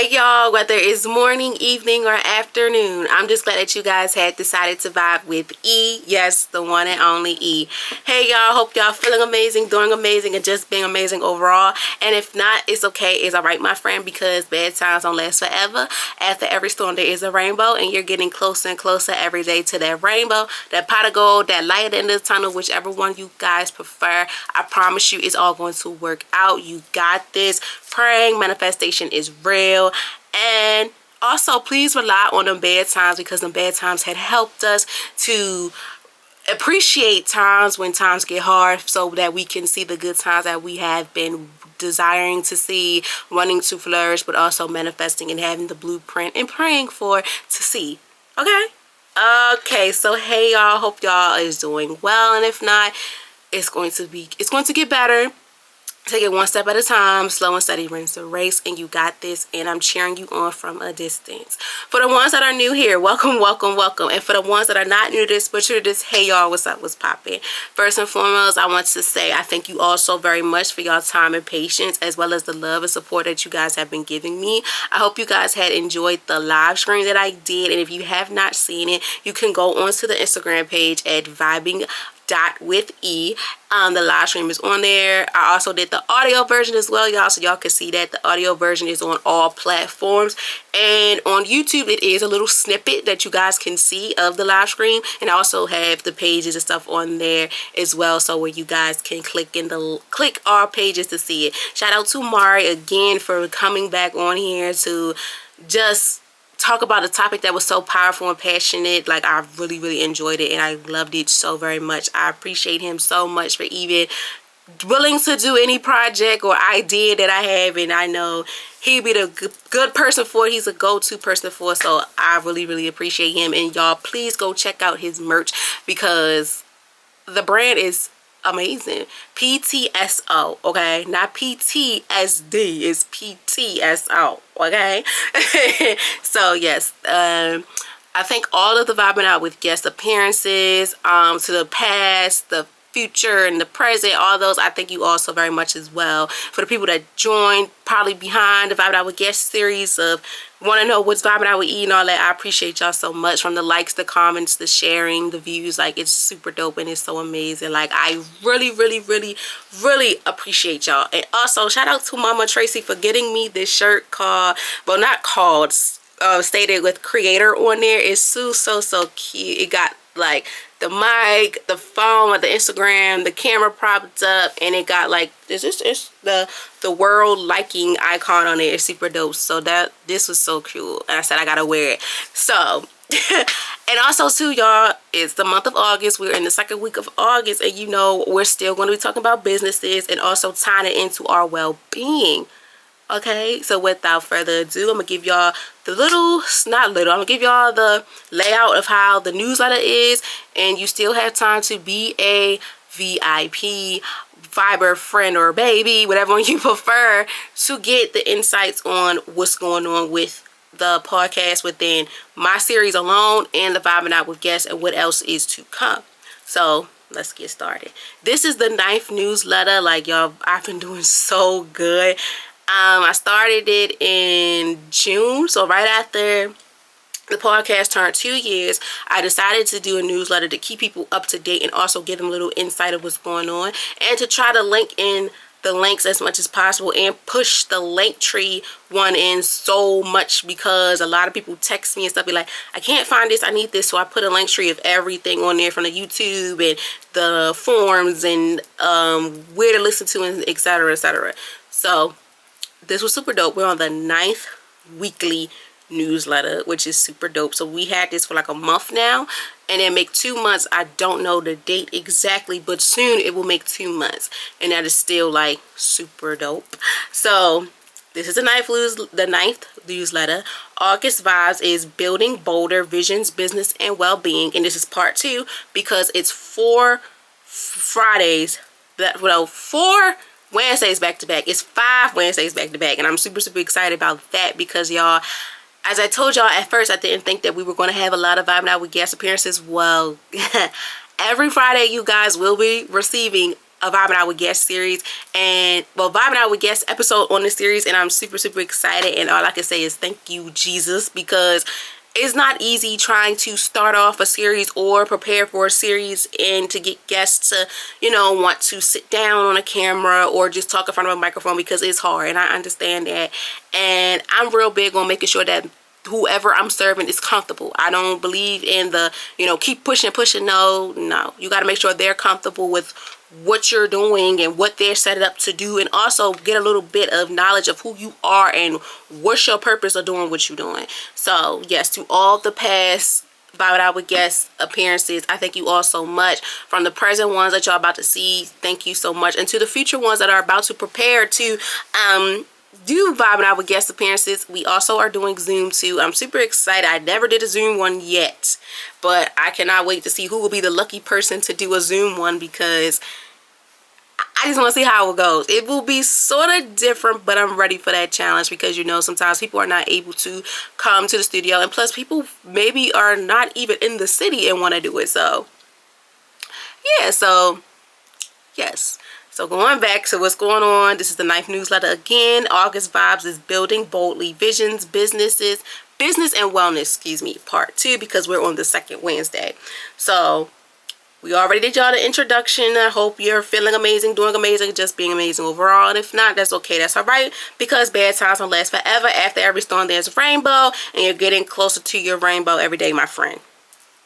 Hey y'all, whether it's morning, evening, or afternoon, I'm just glad that you guys had decided to vibe with E. Yes, the one and only E. Hey y'all, hope y'all feeling amazing, doing amazing, and just being amazing overall. And if not, it's okay, it's alright, my friend, because bad times don't last forever. After every storm, there is a rainbow, and you're getting closer and closer every day to that rainbow, that pot of gold, that light at the end of the tunnel, whichever one you guys prefer. I promise you, it's all going to work out. You got this. Praying, manifestation is real. And also, please rely on them bad times, because them bad times had helped us to appreciate times when times get hard, so that we can see the good times that we have been desiring to see, wanting to flourish, but also manifesting and having the blueprint and praying for to see. Okay, so hey y'all, hope y'all is doing well, and if not, it's going to get better. Take it one step at a time. Slow and steady wins the race, and you got this, and I'm cheering you on from a distance. For the ones that are new here, welcome, welcome, welcome. And for the ones that are not new to this, but you're this, hey y'all, what's up, what's poppin'? First and foremost, I want to say I thank you all so very much for y'all time and patience, as well as the love and support that you guys have been giving me. I hope you guys had enjoyed the live stream that I did, and if you have not seen it, you can go onto the Instagram page at vibing.with E. The live stream is on there. I also did the audio version as well, y'all, so y'all can see that the audio version is on all platforms, and on YouTube it is a little snippet that you guys can see of the live stream, and I also have the pages and stuff on there as well, so where you guys can click our pages to see it. Shout out to Mari again for coming back on here to just talk about a topic that was so powerful and passionate. Like, I really enjoyed it, and I loved it so very much. I appreciate him so much for even willing to do any project or idea that I have, and I know he'd be the good person for it. He's a go-to person for it, so I really appreciate him. And y'all, please go check out his merch, because the brand is amazing. PTSO, okay, not PTSD, it's PTSO, okay. So yes, I think all of the vibing out with guest appearances, to the past, the future, and the present, all those, I thank you all so very much as well. For the people that joined probably behind the Vibing Out with Guest series of want to know what's vibing out with E and all that, I appreciate y'all so much. From the likes, the comments, the sharing, the views, like, it's super dope and it's so amazing. Like, I really appreciate y'all. And also shout out to Mama Tracy for getting me this shirt called, well, not called, stated with creator on there. It's so cute. It got like the mic, the phone, the Instagram, the camera propped up, and it got like it's the world liking icon on it. It's super dope. So this was so cool, and I said I gotta wear it. So and also too, y'all, it's the month of August. We're in the second week of August, and you know we're still going to be talking about businesses and also tying it into our well-being. Okay, so without further ado, I'm gonna give y'all the I'm gonna give y'all the layout of how the newsletter is, and you still have time to be a VIP, Viber friend or baby, whatever one you prefer, to get the insights on what's going on with the podcast within my series alone, and the Vibing Out with Guests, and what else is to come. So let's get started. This is the 9th newsletter. Like, y'all, I've been doing so good. I started it in June, so right after the podcast turned 2 years, I decided to do a newsletter to keep people up to date and also give them a little insight of what's going on, and to try to link in the links as much as possible and push the Linktree one in so much, because a lot of people text me and stuff, be like, I can't find this, I need this. So I put a Linktree of everything on there, from the YouTube and the forums and where to listen to, and etc. So this was super dope. We're on the 9th weekly newsletter, which is super dope. So we had this for like a month now, and then make 2 months. I don't know the date exactly, but soon it will make 2 months, and that is still like super dope. So this is the 9th newsletter. August vibes is building bolder visions, business, and well-being, and this is part 2, because it's 4 Fridays that, well, 4 Wednesdays back to back. It's 5 Wednesdays back to back, and I'm super excited about that, because y'all, as I told y'all at first, I didn't think that we were going to have a lot of Vibing Out with Guest appearances. Well, every Friday you guys will be receiving a Vibing Out with Guests series, and well, Vibing Out with Guests episode on this series, and I'm super excited, and all I can say is thank you, Jesus, because it's not easy trying to start off a series or prepare for a series and to get guests to, you know, want to sit down on a camera or just talk in front of a microphone, because it's hard, and I understand that. And I'm real big on making sure that whoever I'm serving is comfortable. I don't believe in the, you know, keep pushing. No, you got to make sure they're comfortable with what you're doing and what they're set up to do, and also get a little bit of knowledge of who you are and what's your purpose of doing what you're doing. So yes, to all the past Vibing Out with Guests appearances, I thank you all so much. From the present ones that y'all about to see, thank you so much, and to the future ones that are about to prepare to do Vibing Out with Guest appearances, we also are doing Zoom too. I'm super excited. I never did a Zoom one yet, but I cannot wait to see who will be the lucky person to do a Zoom one, because I just want to see how it goes. It will be sort of different, but I'm ready for that challenge, because you know sometimes people are not able to come to the studio, and plus people maybe are not even in the city and want to do it. So yeah, so yes. So going back to what's going on, this is the 9th newsletter again. August Vibes is Building Boldly Visions, Business and Wellness, excuse me, part 2, because we're on the 2nd Wednesday. So we already did y'all the introduction. I hope you're feeling amazing, doing amazing, just being amazing overall. And if not, that's okay. That's all right, because bad times don't last forever. After every storm, there's a rainbow, and you're getting closer to your rainbow every day, my friend.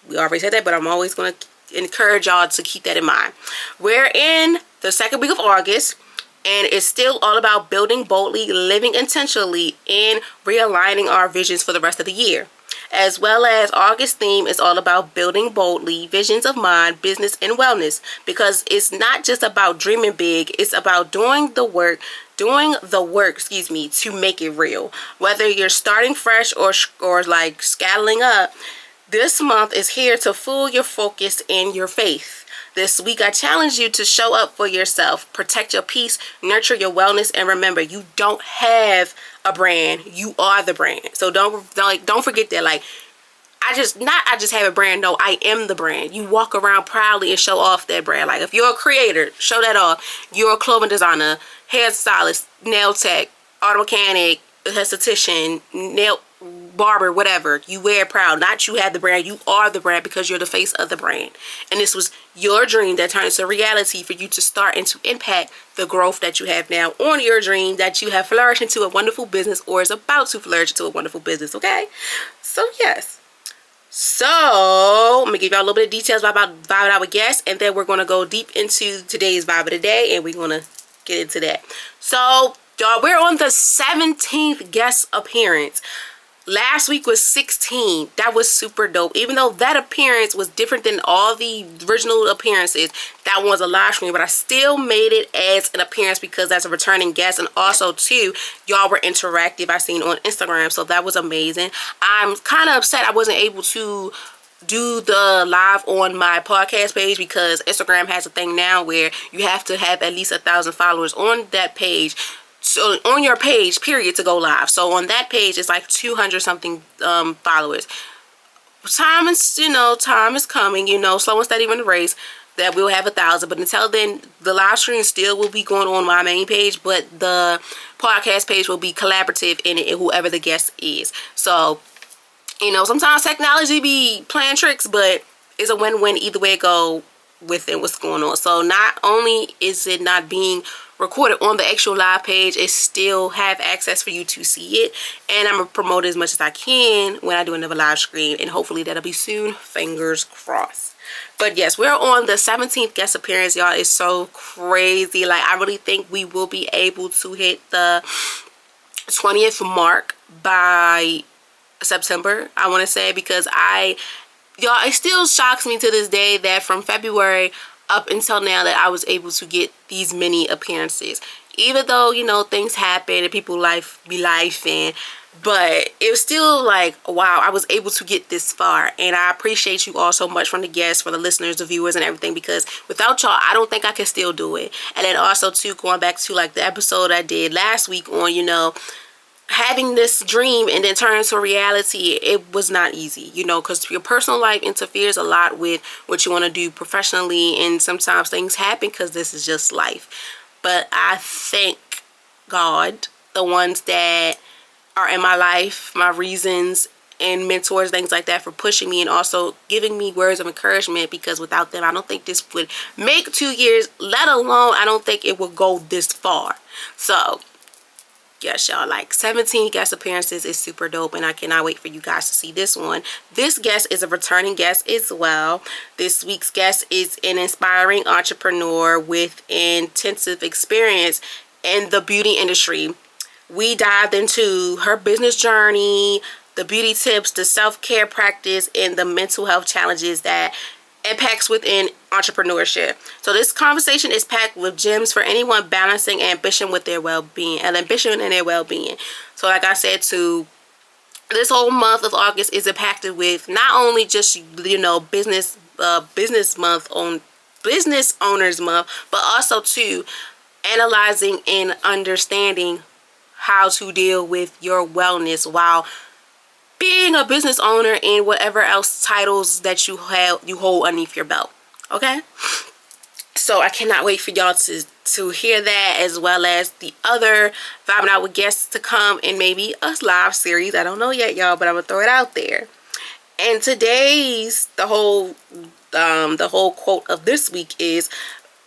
We already said that, but I'm always going to encourage y'all to keep that in mind. We're in the 2nd week of August, and it's still all about building boldly, living intentionally, and realigning our visions for the rest of the year. As well as August theme is all about building boldly, visions of mind, business, and wellness, because it's not just about dreaming big, it's about doing the work, to make it real. Whether you're starting fresh or like scaling up, this month is here to fuel your focus and your faith. This week, I challenge you to show up for yourself, protect your peace, nurture your wellness, and remember, you don't have a brand. You are the brand. So don't forget that. Like, I just have a brand. No, I am the brand. You walk around proudly and show off that brand. Like, if you're a creator, show that off. You're a clothing designer, hairstylist, nail tech, auto mechanic, esthetician, nail barber, whatever. You wear it proud. Not you have the brand. You are the brand, because you're the face of the brand. And this was your dream that turned into reality for you to start and to impact the growth that you have now on your dream that you have flourished into a wonderful business, or is about to flourish into a wonderful business. Okay, so yes. So I'm gonna give y'all a little bit of details about Vibing Out with Guests, and then we're gonna go deep into today's vibe of the day, and we're gonna get into that. So y'all, we're on the 17th guest appearance. Last week was 16. That was super dope. Even though that appearance was different than all the original appearances, that one was a live stream, but I still made it as an appearance because that's a returning guest. And also too, y'all were interactive, I seen on Instagram, so that was amazing. I'm kind of upset I wasn't able to do the live on my podcast page, because Instagram has a thing now where you have to have at least 1,000 followers on that page. So on your page, period, to go live. So on that page, it's like 200 something followers. Time is coming, slow and steady in the race, that we'll have 1,000. But until then, the live stream still will be going on my main page, but the podcast page will be collaborative in it, and whoever the guest is. So, sometimes technology be playing tricks, but it's a win-win either way it go within what's going on. So not only is it not being recorded on the actual live page, it still have access for you to see it, and I'm gonna promote it as much as I can when I do another live stream, and hopefully that'll be soon, fingers crossed. But yes, we're on the 17th guest appearance, y'all. It's so crazy. Like, I really think we will be able to hit the 20th mark by September, I want to say, because y'all, it still shocks me to this day that from February up until now that I was able to get these many appearances, even though things happen and people be lifing, but it was still like, wow, I was able to get this far. And I appreciate you all so much, from the guests, for the listeners, the viewers, and everything, because without y'all, I don't think I could still do it. And then also too, going back to like the episode I did last week on having this dream and then turn into reality, it was not easy, you know, because your personal life interferes a lot with what you want to do professionally, and sometimes things happen because this is just life. But I thank God, the ones that are in my life, my reasons and mentors, things like that, for pushing me and also giving me words of encouragement, because without them I don't think this would make 2 years, let alone I don't think it would go this far. So yes, y'all, like 17 guest appearances is super dope, and I cannot wait for you guys to see this one. This guest is a returning guest as well. This week's guest is an inspiring entrepreneur with intensive experience in the beauty industry. We dived into her business journey, the beauty tips, the self-care practice, and the mental health challenges that impacts within entrepreneurship. So this conversation is packed with gems for anyone balancing ambition with their well-being, and ambition and their well-being. So like I said, too, this whole month of August is impacted with not only just, you know, business owners month, but also too analyzing and understanding how to deal with your wellness while being a business owner and whatever else titles that you hold underneath your belt. Okay, so I cannot wait for y'all to hear that, as well as the other Vibing Out with guests to come in maybe a live series. I don't know yet, y'all, but I'm gonna throw it out there. And today's the whole quote of this week is: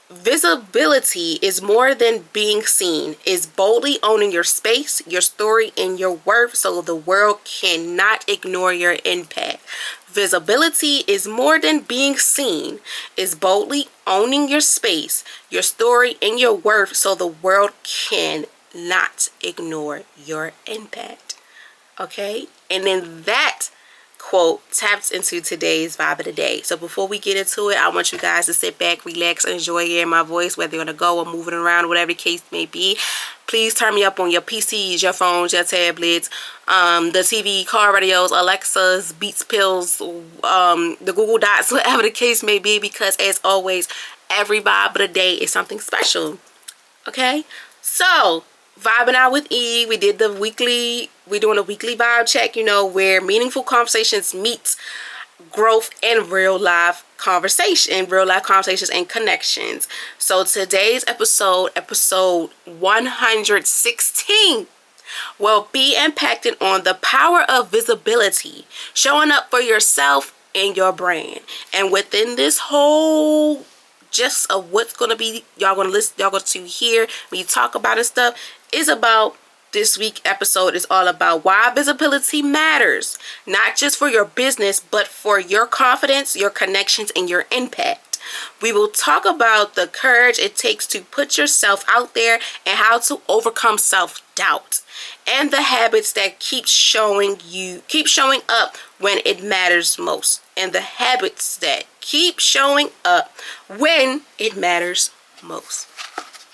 visibility is more than being seen, is boldly owning your space, your story, and your worth so the world cannot ignore your impact. Visibility is more than being seen, is boldly owning your space, your story, and your worth so the world cannot ignore your impact. Okay? And then that quote taps into today's vibe of the day. So before we get into it, I want you guys to sit back, relax, and enjoy hearing my voice, whether you're gonna go or moving around, whatever the case may be. Please turn me up on your PCs, your phones, your tablets, the TV, car radios, Alexas, Beats Pills, the Google Dots, whatever the case may be, because as always, every vibe of the day is something special. Okay, so Vibing Out with E, we're doing a weekly vibe check, you know, where meaningful conversations meets growth and real life conversations and connections. So today's episode 116, will be impacted on the power of visibility, showing up for yourself and your brand. And within this whole gist of what's going to be, y'all going to hear me talk about and stuff, is about this week episode is all about why visibility matters, not just for your business, but for your confidence, your connections, and your impact. We will talk about the courage it takes to put yourself out there and how to overcome self-doubt, and the habits that keep showing up when it matters most, and the habits that keep showing up when it matters most.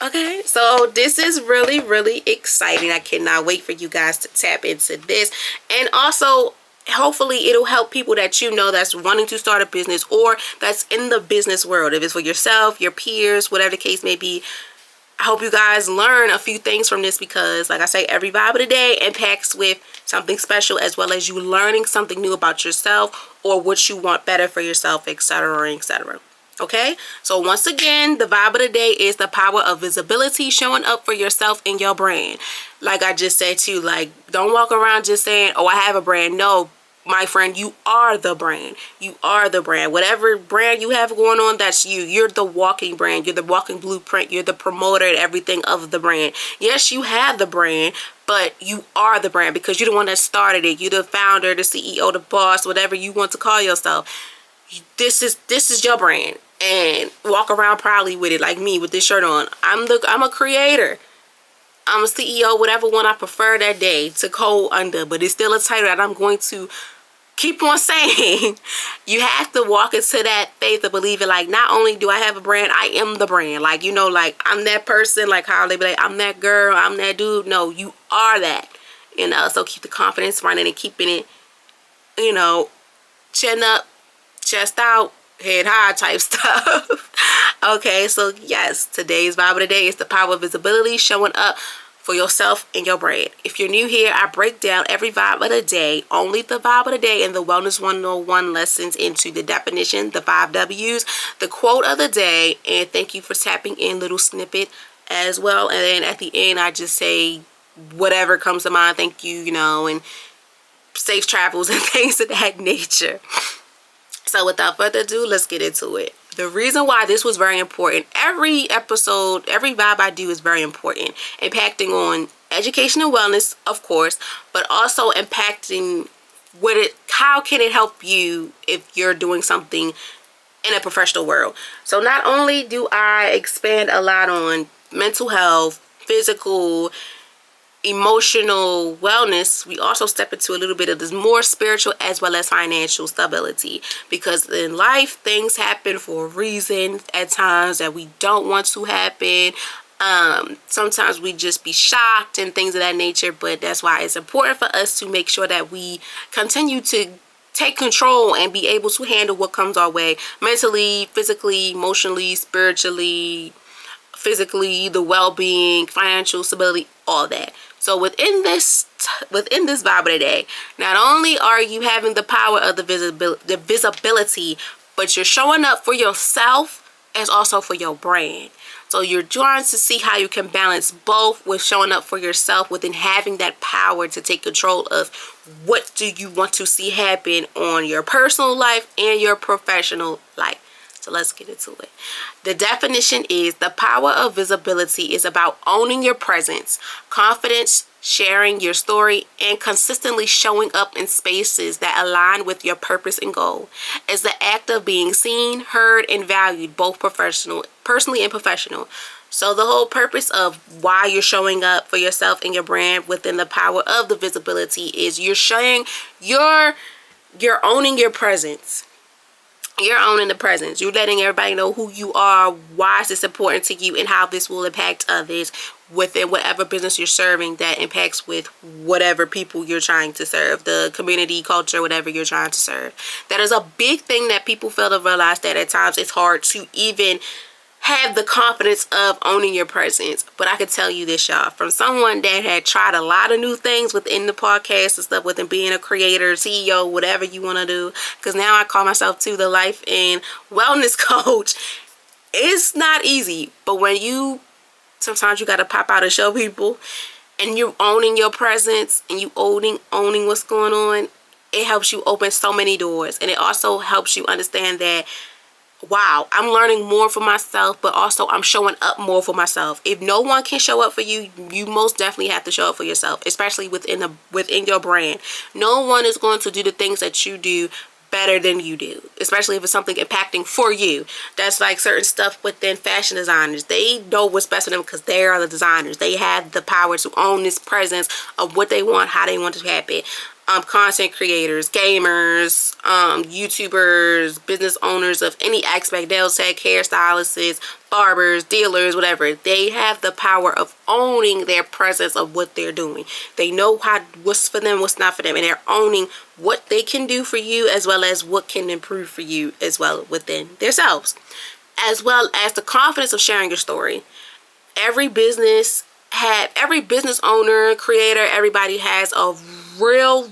Okay, so this is really, really exciting. I cannot wait for you guys to tap into this. And also, hopefully it'll help people that you know that's wanting to start a business or that's in the business world. If it's for yourself, your peers, whatever the case may be, I hope you guys learn a few things from this, because like I say, every vibe of the day impacts with something special, as well as you learning something new about yourself or what you want better for yourself, etc., etc. Okay, so once again, the vibe of the day is the power of visibility, showing up for yourself and your brand. Like I just said to you, like, don't walk around just saying, oh, I have a brand. No, my friend, you are the brand. You are the brand. Whatever brand you have going on, that's you. You're the walking brand. You're the walking blueprint. You're the promoter and everything of the brand. Yes, you have the brand, but you are the brand because you're the one that started it. You're the founder, the CEO, the boss, whatever you want to call yourself. This is your brand, and walk around proudly with it, like me with this shirt on. I'm a creator. I'm a CEO, whatever one I prefer that day to go under, but it's still a title that I'm going to keep on saying. You have to walk into that faith of believing, like, not only do I have a brand, I am the brand. Like, you know, like, I'm that person, like how they be like, I'm that girl, I'm that dude. No, you are that, you know. So keep the confidence running and keeping it, you know, chin up, chest out, head high type stuff. Okay, so yes, today's vibe of the day is the power of visibility, showing up for yourself and your brand. If you're new here, I break down every vibe of the day, only the vibe of the day, and the Wellness 101 lessons into the definition, the 5 W's, the quote of the day, and thank you for tapping in, little snippet as well. And then at the end, I just say whatever comes to mind, thank you, and safe travels and things of that nature. So without further ado, let's get into it. The reason why this was very important, every episode, every vibe I do is very important, impacting on education and wellness, of course, but also impacting how can it help you if you're doing something in a professional world. So not only do I expand a lot on mental health, physical, emotional wellness, we also step into a little bit of this more spiritual as well as financial stability, because in life things happen for a reason at times that we don't want to happen. Sometimes we just be shocked and things of that nature, but that's why it's important for us to make sure that we continue to take control and be able to handle what comes our way mentally, physically, emotionally, spiritually, physically, the well-being, financial stability, all that. So within this vibe of the day, not only are you having the power of the visibility, but you're showing up for yourself as also for your brand. So you're trying to see how you can balance both with showing up for yourself within having that power to take control of what do you want to see happen on your personal life and your professional life. So let's get into it. The definition is the power of visibility is about owning your presence, confidence, sharing your story, and consistently showing up in spaces that align with your purpose and goal. It's the act of being seen, heard, and valued, both personally and professional. So the whole purpose of why you're showing up for yourself and your brand within the power of the visibility is you're showing you're owning your presence. You're owning the presence. You're letting everybody know who you are, why is this important to you, and how this will impact others within whatever business you're serving that impacts with whatever people you're trying to serve, the community, culture, whatever you're trying to serve. That is a big thing that people fail to realize, that at times it's hard to even have the confidence of owning your presence. But I can tell you this, y'all, from someone that had tried a lot of new things within the podcast and stuff, within being a creator, CEO, whatever you want to do, because now I call myself too the life and wellness coach. It's not easy, but when sometimes you got to pop out and show people, and you're owning your presence and you owning what's going on, it helps you open so many doors. And it also helps you understand that, wow, I'm learning more for myself, but also I'm showing up more for myself. If no one can show up for you, you most definitely have to show up for yourself, especially within your brand. No one is going to do the things that you do better than you do, especially if it's something impacting for you. That's like certain stuff within fashion designers. They know what's best for them because they are the designers. They have the power to own this presence of what they want, how they want it to happen. Content creators, gamers, YouTubers, business owners of any aspect, nail tech, hairstylists, barbers, dealers, whatever. They have the power of owning their presence of what they're doing. They know what's for them, what's not for them, and they're owning what they can do for you as well as what can improve for you as well within themselves, as well as the confidence of sharing your story. Every business owner, creator, everybody has a real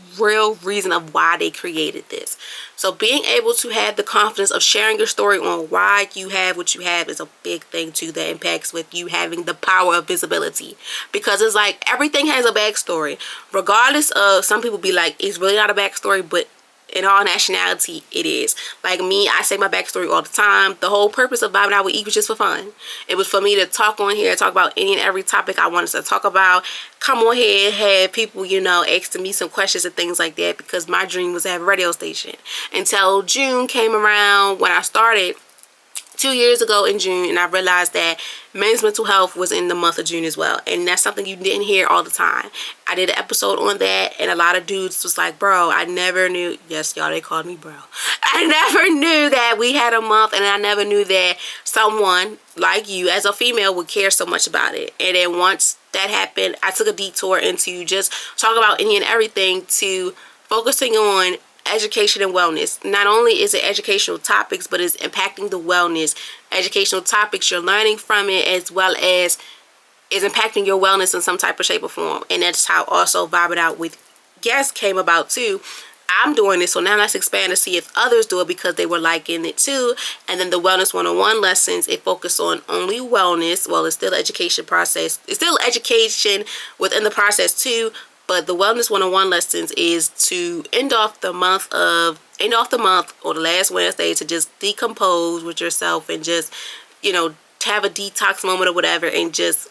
reason of why they created this. So being able to have the confidence of sharing your story on why you have what you have is a big thing too, that impacts with you having the power of visibility. Because it's like everything has a backstory, regardless of, some people be like, it's really not a backstory, but in all nationality, it is. Like me, I say my backstory all the time. The whole purpose of Vibing Out with E was just for fun. It was for me to talk on here, talk about any and every topic I wanted to talk about. Come on here, have people, asking me some questions and things like that, because my dream was to have a radio station. Until June came around, when I started 2 years ago in June, and I realized that men's mental health was in the month of June as well, and that's something you didn't hear all the time. I did an episode on that, and a lot of dudes was like, bro, I never knew. Yes, y'all, they called me bro. I never knew that we had a month, and I never knew that someone like you as a female would care so much about it. And then once that happened, I took a detour into just talk about any and everything to focusing on education and wellness. Not only is it educational topics, but it's impacting the wellness. Educational topics, you're learning from it, as well as is impacting your wellness in some type of shape or form. And that's how also Vibe It Out with guests came about too. I'm doing this, so now let's expand to see if others do it because they were liking it too. And then the Wellness 101 lessons, it focused on only wellness. Well, it's still an education process. It's still education within the process too. But the Wellness 101 lessons is to end off the month or the last Wednesday to just decompose with yourself and just, you know, have a detox moment or whatever, and just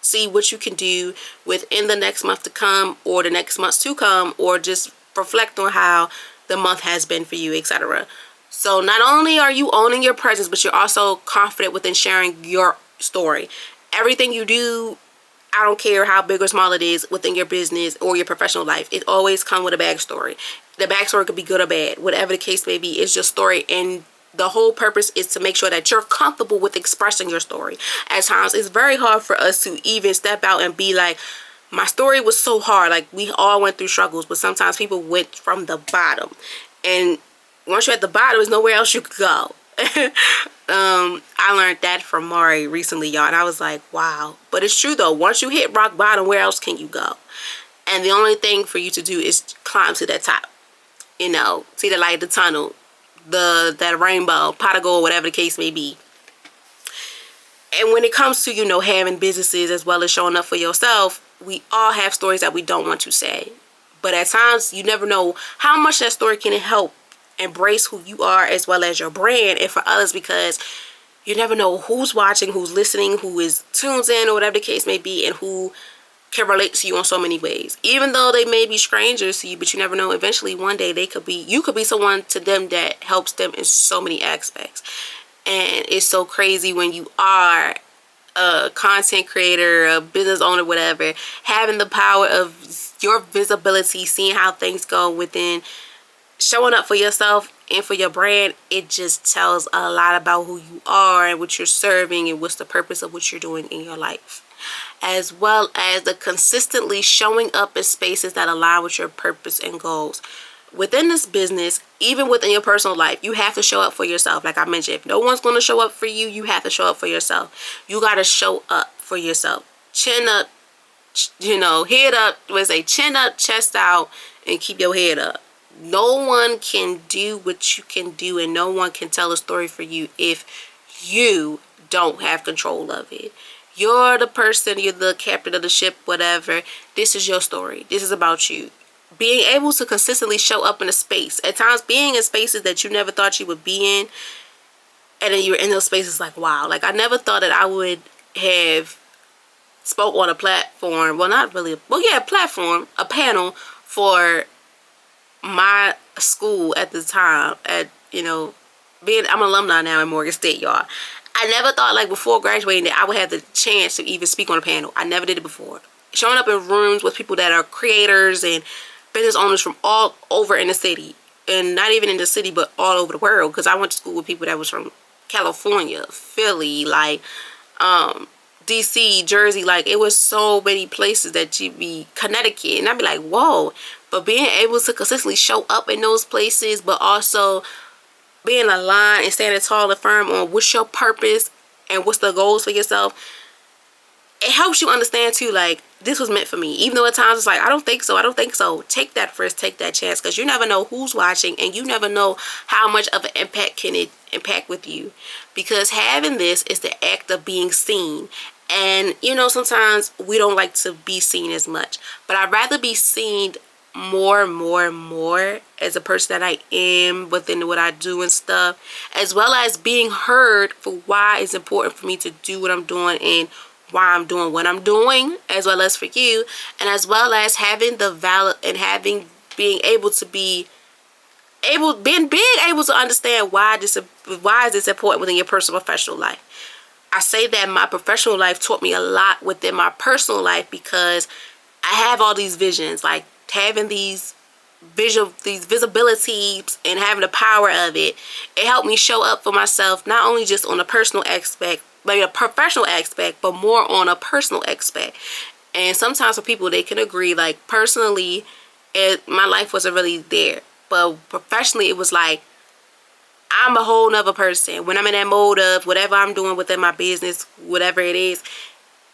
see what you can do within the next month to come or the next months to come, or just reflect on how the month has been for you, etc. So not only are you owning your presence, but you're also confident within sharing your story. Everything you do, I don't care how big or small it is within your business or your professional life, it always comes with a backstory. The backstory could be good or bad, whatever the case may be. It's your story, and the whole purpose is to make sure that you're comfortable with expressing your story. At times, it's very hard for us to even step out and be like, my story was so hard. Like, we all went through struggles, but sometimes people went from the bottom. And once you're at the bottom, there's nowhere else you could go. I learned that from Mari recently, y'all, and I was like, wow. But it's true, though. Once you hit rock bottom, where else can you go? And the only thing for you to do is climb to that top. You know, see the light of the tunnel, that rainbow, pot of gold, whatever the case may be. And when it comes to, you know, having businesses as well as showing up for yourself, we all have stories that we don't want to say. But at times, you never know how much that story can help embrace who you are as well as your brand and for others, because you never know who's watching, who's listening, who is tunes in or whatever the case may be, and who can relate to you in so many ways. Even though they may be strangers to you, but you never know, eventually one day you could be someone to them that helps them in so many aspects. And it's so crazy when you are a content creator, a business owner, whatever, having the power of your visibility, seeing how things go within, showing up for yourself and for your brand. It just tells a lot about who you are and what you're serving and what's the purpose of what you're doing in your life, as well as the consistently showing up in spaces that align with your purpose and goals. Within this business, even within your personal life, you have to show up for yourself. Like I mentioned, if no one's going to show up for you, you have to show up for yourself. You got to show up for yourself. Chin up, you know, head up. We say chin up, chest out, and keep your head up. No one can do what you can do, and no one can tell a story for you if you don't have control of it. You're the person, you're the captain of the ship, whatever. This is your story. This is about you. Being able to consistently show up in a space. At times, being in spaces that you never thought you would be in. And then you're in those spaces like, wow. Like, I never thought that I would have spoke on a platform. Well, not really. Well, yeah, a platform. A panel for my school at the time. At, you know, I'm an alumni now in Morgan State, y'all. I never thought, like, before graduating that I would have the chance to even speak on a panel. I never did it before. Showing up in rooms with people that are creators and business owners from all over in the city, and not even in the city but all over the world, because I went to school with people that was from California, Philly, like DC, Jersey. Like, it was so many places that you'd be, Connecticut, and I'd be like, whoa. But being able to consistently show up in those places, but also being aligned and standing tall and firm on what's your purpose and what's the goals for yourself, it helps you understand too, like, this was meant for me. Even though at times it's like, I don't think so. Take that risk, take that chance, because you never know who's watching, and you never know how much of an impact can it impact with you. Because having this is the act of being seen. And, you know, sometimes we don't like to be seen as much. But I'd rather be seen more as a person that I am within what I do and stuff. As well as being heard for why it's important for me to do what I'm doing and why I'm doing what I'm doing, as well as for you, and as well as having the valid and being able to understand why is this important within your personal professional life. I say that my professional life taught me a lot within my personal life, because I have all these visions, like having these visibilities and having the power of it. It helped me show up for myself, not only just on a personal aspect, like a professional aspect, but more on a personal aspect. And sometimes for people, they can agree, like, personally, my life wasn't really there, but professionally it was like I'm a whole nother person. When I'm in that mode of whatever I'm doing within my business, whatever it is,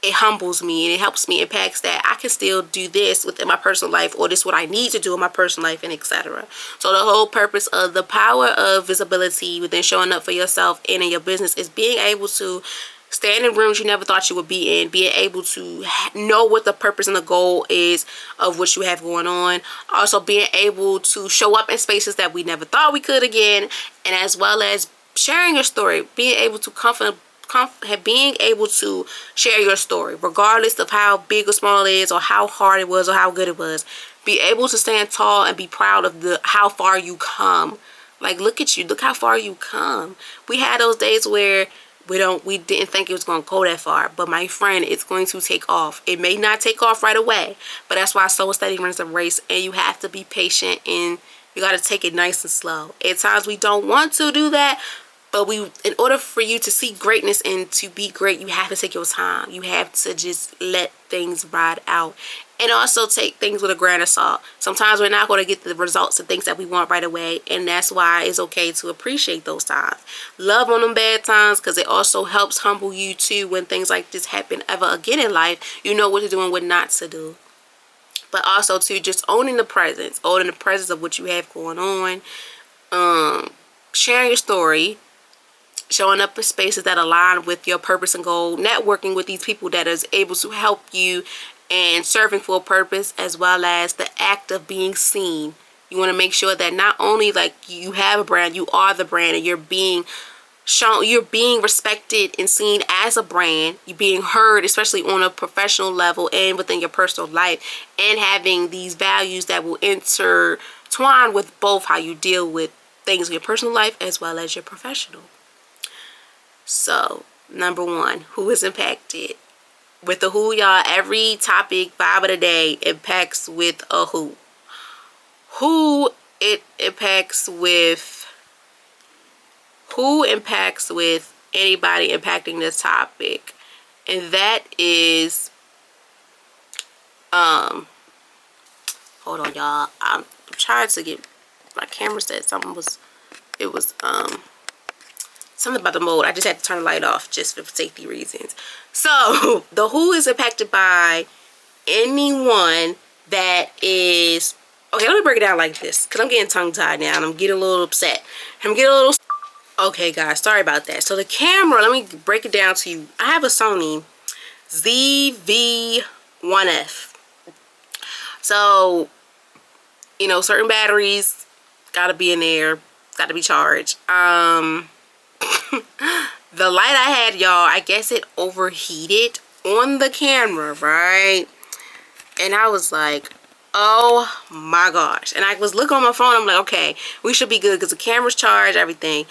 it humbles me and it helps me, impacts that I can still do this within my personal life, or this is what I need to do in my personal life, and etc. So the whole purpose of the power of visibility within showing up for yourself and in your business is being able to stand in rooms you never thought you would be in, being able to know what the purpose and the goal is of what you have going on. Also being able to show up in spaces that we never thought we could again, and as well as sharing your story, being able to being able to share your story regardless of how big or small it is, or how hard it was, or how good it was. Be able to stand tall and be proud of how far you come. Like, look at you, look how far you come. We had those days where we didn't think it was going to go that far, but my friend, it's going to take off. It may not take off right away, but that's why slow and steady runs the race, and you have to be patient, and you got to take it nice and slow. At times we don't want to do that, but in order for you to see greatness and to be great, you have to take your time. You have to just let things ride out. And also take things with a grain of salt. Sometimes we're not going to get the results and things that we want right away. And that's why it's okay to appreciate those times. Love on them bad times, because it also helps humble you too when things like this happen ever again in life. You know what to do and what not to do. But also too, just owning the presence of what you have going on. Sharing your story. Showing up in spaces that align with your purpose and goal. Networking with these people that is able to help you and serving for a purpose, as well as the act of being seen. You want to make sure that not only like you have a brand, you are the brand, and you're being shown, you're being respected and seen as a brand. You're being heard, especially on a professional level and within your personal life, and having these values that will intertwine with both how you deal with things in your personal life as well as your professional. So, number one, who is impacted? With the who, y'all, every topic, vibe of the day, impacts with a who. Who impacts with anybody impacting this topic. And that is, hold on, y'all. I'm trying to get, my camera said something something about the mode. I just had to turn the light off just for safety reasons. So the who is impacted by anyone that is, okay, let me break it down like this, because I'm getting tongue tied now and I'm getting a little upset. Okay guys, sorry about that. So the camera, let me break it down to you. I have a Sony ZV-1F. So, you know, certain batteries gotta be in there, gotta be charged. The light I had, y'all, I guess it overheated on the camera, right? And I was like, oh my gosh. And I was looking on my phone, I'm like, okay, we should be good because the camera's charged, everything.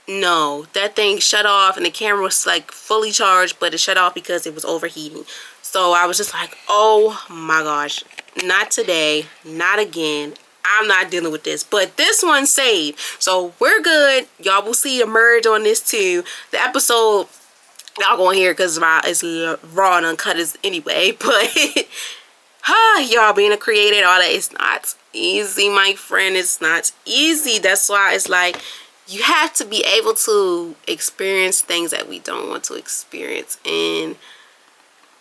No, that thing shut off and the camera was like fully charged, but it shut off because it was overheating. So I was just like, oh my gosh, not today, not again. I'm not dealing with this, but this one saved, so we're good. Y'all will see a merge on this too. The episode y'all gonna hear because it's raw and uncut as anyway, but y'all being a creator and all that, it's not easy, my friend. It's not easy. That's why it's like you have to be able to experience things that we don't want to experience. And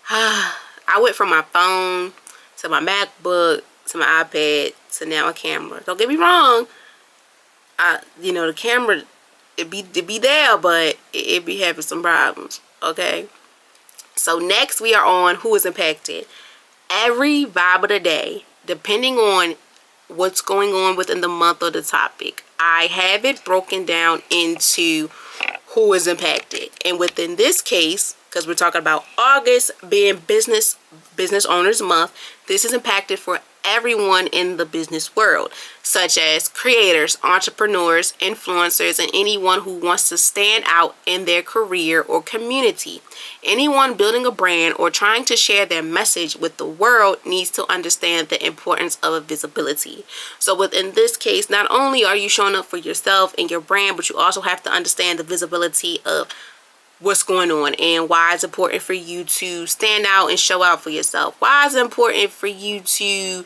I went from my phone to my MacBook to my iPad to now a camera. Don't get me wrong, you know, the camera, it be there, but it be having some problems. Okay, so next we are on who is impacted. Every vibe of the day, depending on what's going on within the month or the topic, I have it broken down into who is impacted. And within this case, because we're talking about August being business owners month, this is impacted for everyone in the business world, such as creators, entrepreneurs, influencers, and anyone who wants to stand out in their career or community. Anyone building a brand or trying to share their message with the world needs to understand the importance of visibility. So within this case, not only are you showing up for yourself and your brand, but you also have to understand the visibility of what's going on and why it's important for you to stand out and show out for yourself. Why is it important for you to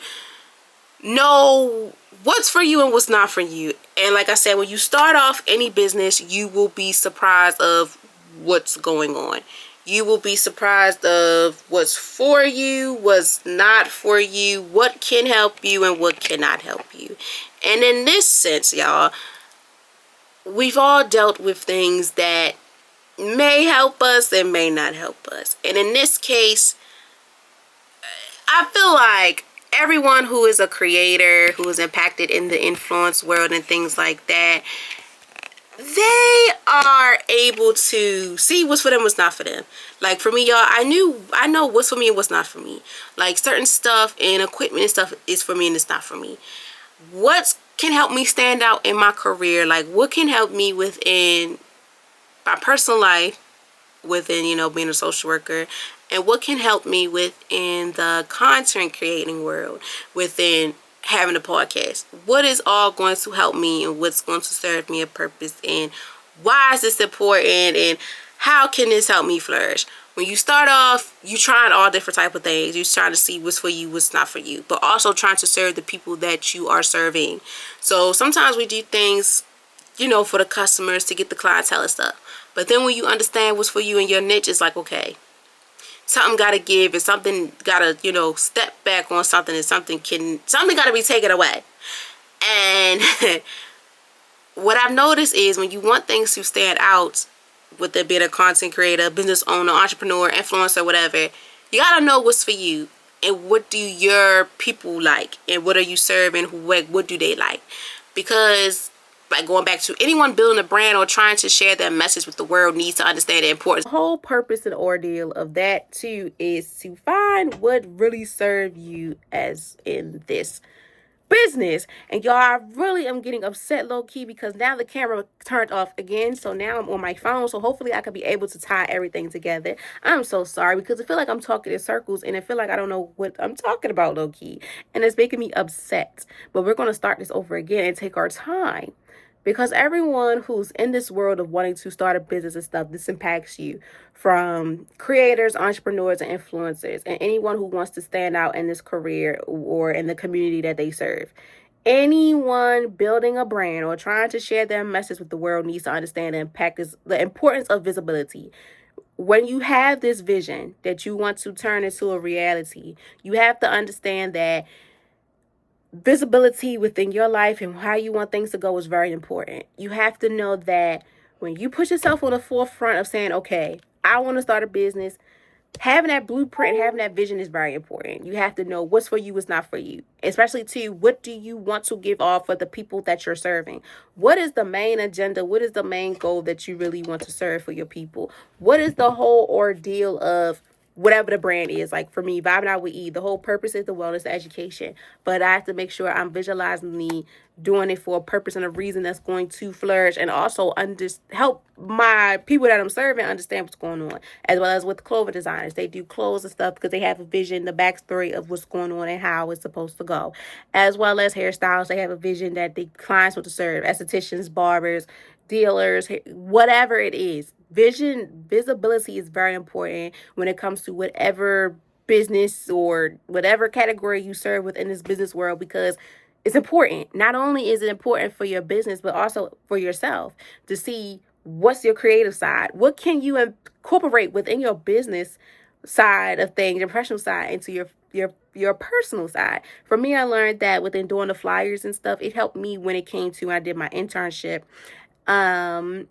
know what's for you and what's not for you? And like I said, when you start off any business, you will be surprised of what's going on. You will be surprised of what's for you, what's not for you, what can help you, and what cannot help you. And in this sense, y'all, we've all dealt with things that may help us and may not help us. And in this case, I feel like everyone who is a creator, who is impacted in the influence world and things like that, they are able to see what's for them, what's not for them. Like for me, y'all, I know what's for me and what's not for me. Like certain stuff and equipment and stuff is for me and it's not for me. What can help me stand out in my career? Like what can help me within my personal life, within, you know, being a social worker, and what can help me within the content creating world, within having a podcast. What is all going to help me and what's going to serve me a purpose, and why is this important, and how can this help me flourish? When you start off, you trying all different type of things. You're trying to see what's for you, what's not for you, but also trying to serve the people that you are serving. So sometimes we do things, you know, for the customers to get the clientele and stuff. But then when you understand what's for you and your niche, it's like, okay, something got to give, and something got to, you know, step back on something, and something got to be taken away. And what I've noticed is when you want things to stand out, with it being a content creator, business owner, entrepreneur, influencer, whatever, you got to know what's for you and what do your people like, and what are you serving, what do they like. Because like going back to anyone building a brand or trying to share their message with the world needs to understand the importance. The whole purpose and ordeal of that too is to find what really serves you as in this business. And y'all, I really am getting upset low-key because now the camera turned off again, so now I'm on my phone, so hopefully I could be able to tie everything together. I'm so sorry because I feel like I'm talking in circles and I feel like I don't know what I'm talking about low-key, and it's making me upset. But we're going to start this over again and take our time. Because everyone who's in this world of wanting to start a business and stuff, this impacts you. From creators, entrepreneurs, and influencers, and anyone who wants to stand out in this career or in the community that they serve. Anyone building a brand or trying to share their message with the world needs to understand the importance of visibility. When you have this vision that you want to turn into a reality, you have to understand that visibility within your life and how you want things to go is very important. You have to know that when you put yourself on the forefront of saying, okay, I want to start a business, having that blueprint, having that vision is very important. You have to know what's for you, what's not for you. Especially too, what do you want to give off for the people that you're serving? What is the main agenda? What is the main goal that you really want to serve for your people? What is the whole ordeal of whatever the brand is? Like for me, Vibing Out with E, the whole purpose is the wellness, the education. But I have to make sure I'm visualizing me doing it for a purpose and a reason that's going to flourish, and also help my people that I'm serving understand what's going on. As well as with clothing designers, they do clothes and stuff because they have a vision, the backstory of what's going on and how it's supposed to go. As well as hairstyles, they have a vision that the clients want to serve. Estheticians, barbers, dealers, whatever it is. Visibility is very important when it comes to whatever business or whatever category you serve within this business world, because it's important. Not only is it important for your business, but also for yourself to see what's your creative side. What can you incorporate within your business side of things, your professional side, into your personal side. For me, I learned that within doing the flyers and stuff, it helped me when it came to when I did my internship and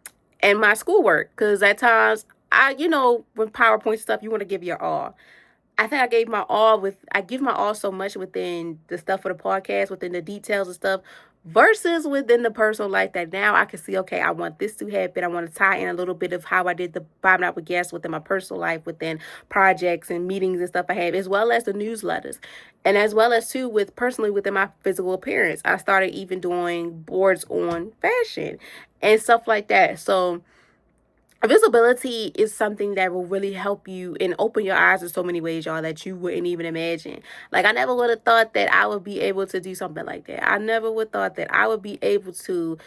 my schoolwork, because at times with PowerPoint stuff, you want to give your all. I think I give my all so much within the stuff for the podcast, within the details and stuff, versus within the personal life, that now I can see, okay, I want this to happen. I want to tie in a little bit of how I did the vibing out with guests within my personal life, within projects and meetings and stuff I have, as well as the newsletters. And as well as too, personally within my physical appearance, I started even doing boards on fashion and stuff like that. So visibility is something that will really help you and open your eyes in so many ways, y'all, that you wouldn't even imagine. Like, I never would have thought that I would be able to do something like that. I never would have thought that I would be able to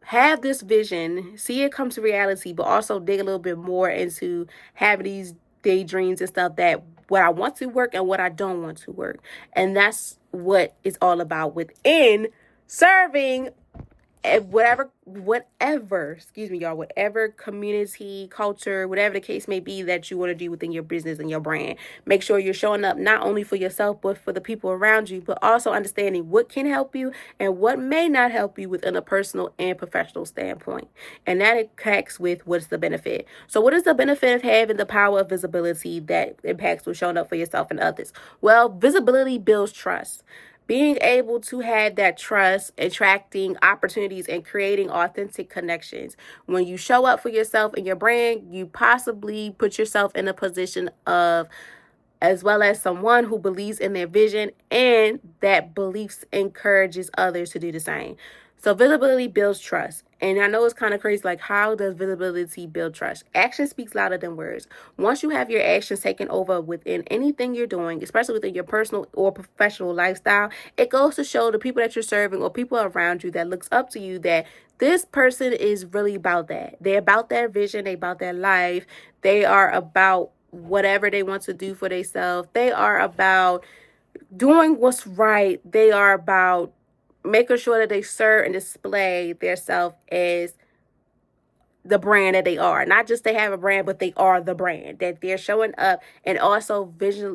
have this vision, see it come to reality, but also dig a little bit more into having these daydreams and stuff, that what I want to work and what I don't want to work. And that's what it's all about within serving whatever, excuse me, y'all, whatever community, culture, whatever the case may be that you want to do within your business and your brand. Make sure you're showing up not only for yourself, but for the people around you, but also understanding what can help you and what may not help you within a personal and professional standpoint. And that impacts with what's the benefit. So what is the benefit of having the power of visibility that impacts with showing up for yourself and others? Well, visibility builds trust. Being able to have that trust, attracting opportunities and creating authentic connections. When you show up for yourself and your brand, you possibly put yourself in a position of, as well as someone who believes in their vision, and that beliefs encourages others to do the same. So visibility builds trust. And I know it's kind of crazy, like, how does visibility build trust? Action speaks louder than words. Once you have your actions taken over within anything you're doing, especially within your personal or professional lifestyle, it goes to show the people that you're serving or people around you that looks up to you that this person is really about that. They're about their vision. They about their life. They are about whatever they want to do for themselves. They are about doing what's right. They are about making sure that they serve and display their self as the brand that they are. Not just they have a brand, but they are the brand that they're showing up, and also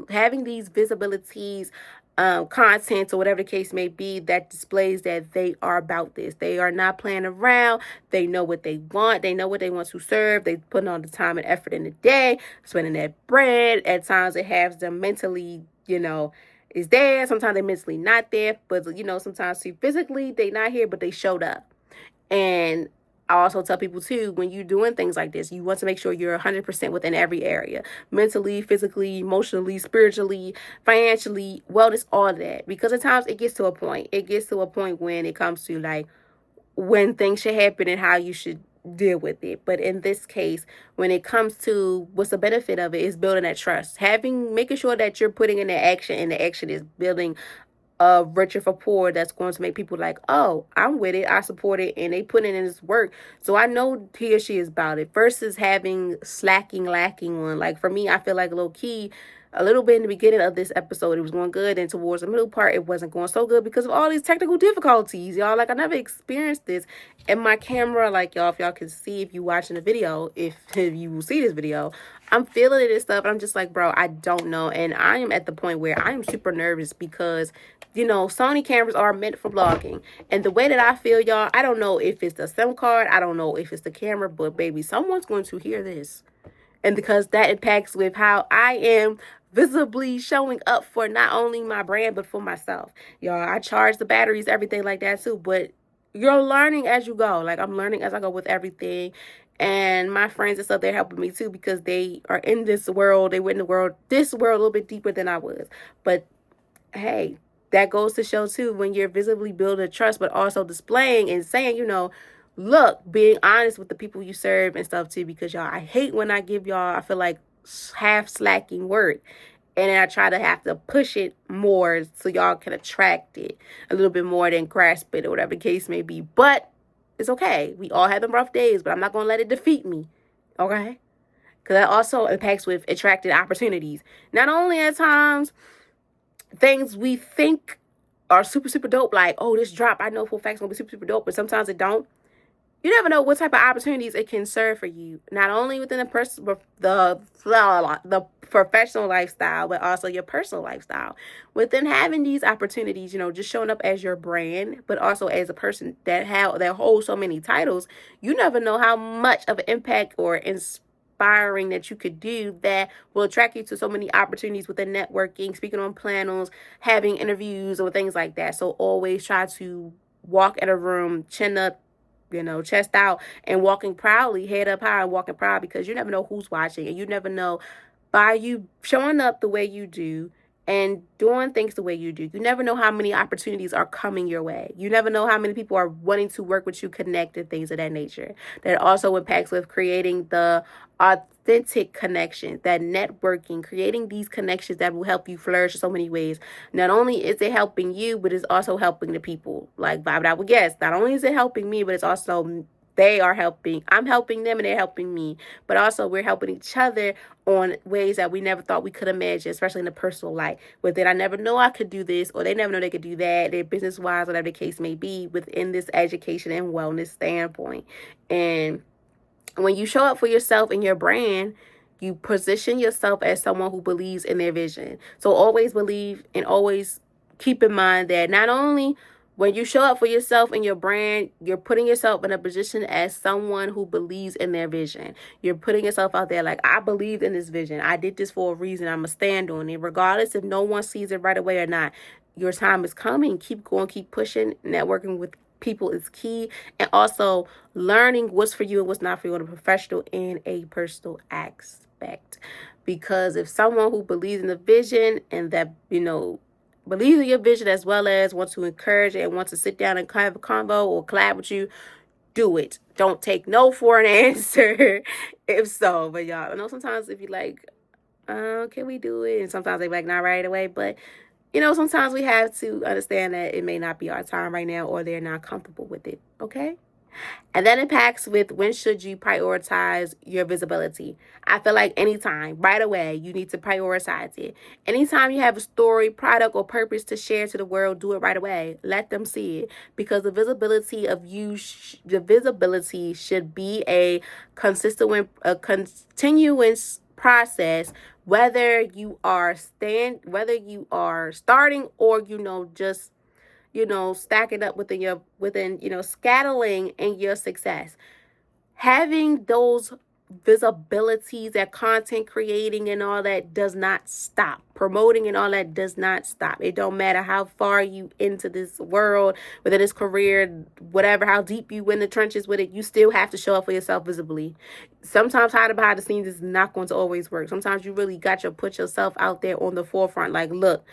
having these visibilities, content or whatever the case may be that displays that they are about this. They are not playing around. They know what they want. They know what they want to serve. They put on the time and effort in the day, spending that bread. At times it has them mentally, is there. Sometimes they're mentally not there, but sometimes physically they not here, but they showed up. And I also tell people too, when you're doing things like this, you want to make sure you're 100% within every area, mentally, physically, emotionally, spiritually, financially, wellness, all of that. Because at times it gets to a point. It gets to a point when it comes to like when things should happen and how you should deal with it. But in this case, when it comes to what's the benefit of it, is building that trust, making sure that you're putting in the action, and the action is building richer for poor, that's going to make people like, oh, I'm with it, I support it, and they put it in this work, so I know he or she is about it, versus having lacking one. Like for me, I feel like low key a little bit in the beginning of this episode it was going good, and towards the middle part it wasn't going so good because of all these technical difficulties, y'all. Like I never experienced this, and my camera, like y'all, if y'all can see, if you watching the video, if you will see this video, I'm feeling it and stuff, and I'm just like, bro, I don't know. And I am at the point where I am super nervous because Sony cameras are meant for vlogging. And the way that I feel, y'all, I don't know if it's the SIM card, I don't know if it's the camera, but baby, someone's going to hear this. And because that impacts with how I am visibly showing up for not only my brand, but for myself. Y'all, I charge the batteries, everything like that too. But you're learning as you go. Like I'm learning as I go with everything. And my friends and stuff, they're helping me too because they are in this world. They were in this world a little bit deeper than I was. But hey, that goes to show too, when you're visibly building trust, but also displaying and saying, look, being honest with the people you serve and stuff too, because y'all, I hate when I give y'all, I feel like half slacking work, and then I try to have to push it more so y'all can attract it a little bit more than grasp it or whatever the case may be. But it's okay. We all have them rough days, but I'm not going to let it defeat me. Okay? Because that also impacts with attracting opportunities. Not only at times things we think are super, super dope, like, oh, this drop, I know for a fact it's going to be super, super dope, but sometimes it don't. You never know what type of opportunities it can serve for you, not only within the professional lifestyle, but also your personal lifestyle. Within having these opportunities, just showing up as your brand, but also as a person that holds so many titles, you never know how much of an impact or inspiring that you could do that will attract you to so many opportunities within networking, speaking on panels, having interviews or things like that. So always try to walk in a room, chin up, chest out, and walking proudly, head up high and walking proud, because you never know who's watching, and you never know, by you showing up the way you do and doing things the way you do, you never know how many opportunities are coming your way. You never know how many people are wanting to work with you, connect, and things of that nature. That also impacts with creating the authentic connections, that networking, creating these connections that will help you flourish in so many ways. Not only is it helping you, but it's also helping the people. Like Bob, I would guess, not only is it helping me, but it's also they are helping, I'm helping them and they're helping me. But also we're helping each other on ways that we never thought we could imagine, especially in the personal life. Within I never know I could do this, or they never know they could do that, their business wise, whatever the case may be, within this education and wellness standpoint. And when you show up for yourself and your brand, you position yourself as someone who believes in their vision. So always believe and always keep in mind that not only when you show up for yourself and your brand, you're putting yourself in a position as someone who believes in their vision. You're putting yourself out there like, I believed in this vision. I did this for a reason. I'm going to stand on it, regardless if no one sees it right away or not. Your time is coming. Keep going, keep pushing. Networking with people is key, and also learning what's for you and what's not for you on a professional and a personal aspect. Because if someone who believes in the vision and that, believes in your vision as well as wants to encourage and wants to sit down and have a convo or collab with you, do it. Don't take no for an answer if so. But y'all, I know sometimes if you like, can we do it? And sometimes they like, not right away. But sometimes we have to understand that it may not be our time right now, or they're not comfortable with it, okay? And that impacts with when should you prioritize your visibility. I feel like anytime, right away, you need to prioritize it. Anytime you have a story, product, or purpose to share to the world, do it right away. Let them see it, because the visibility of you, the visibility should be a continuous process, whether you are starting or just stacking up within scattering in your success. Having those visibilities, that content creating and all that does not stop. Promoting and all that does not stop. It don't matter how far you into this world, within this career, whatever, how deep you in the trenches with it, you still have to show up for yourself visibly. Sometimes hiding behind the scenes is not going to always work. Sometimes you really got to put yourself out there on the forefront. Like, look,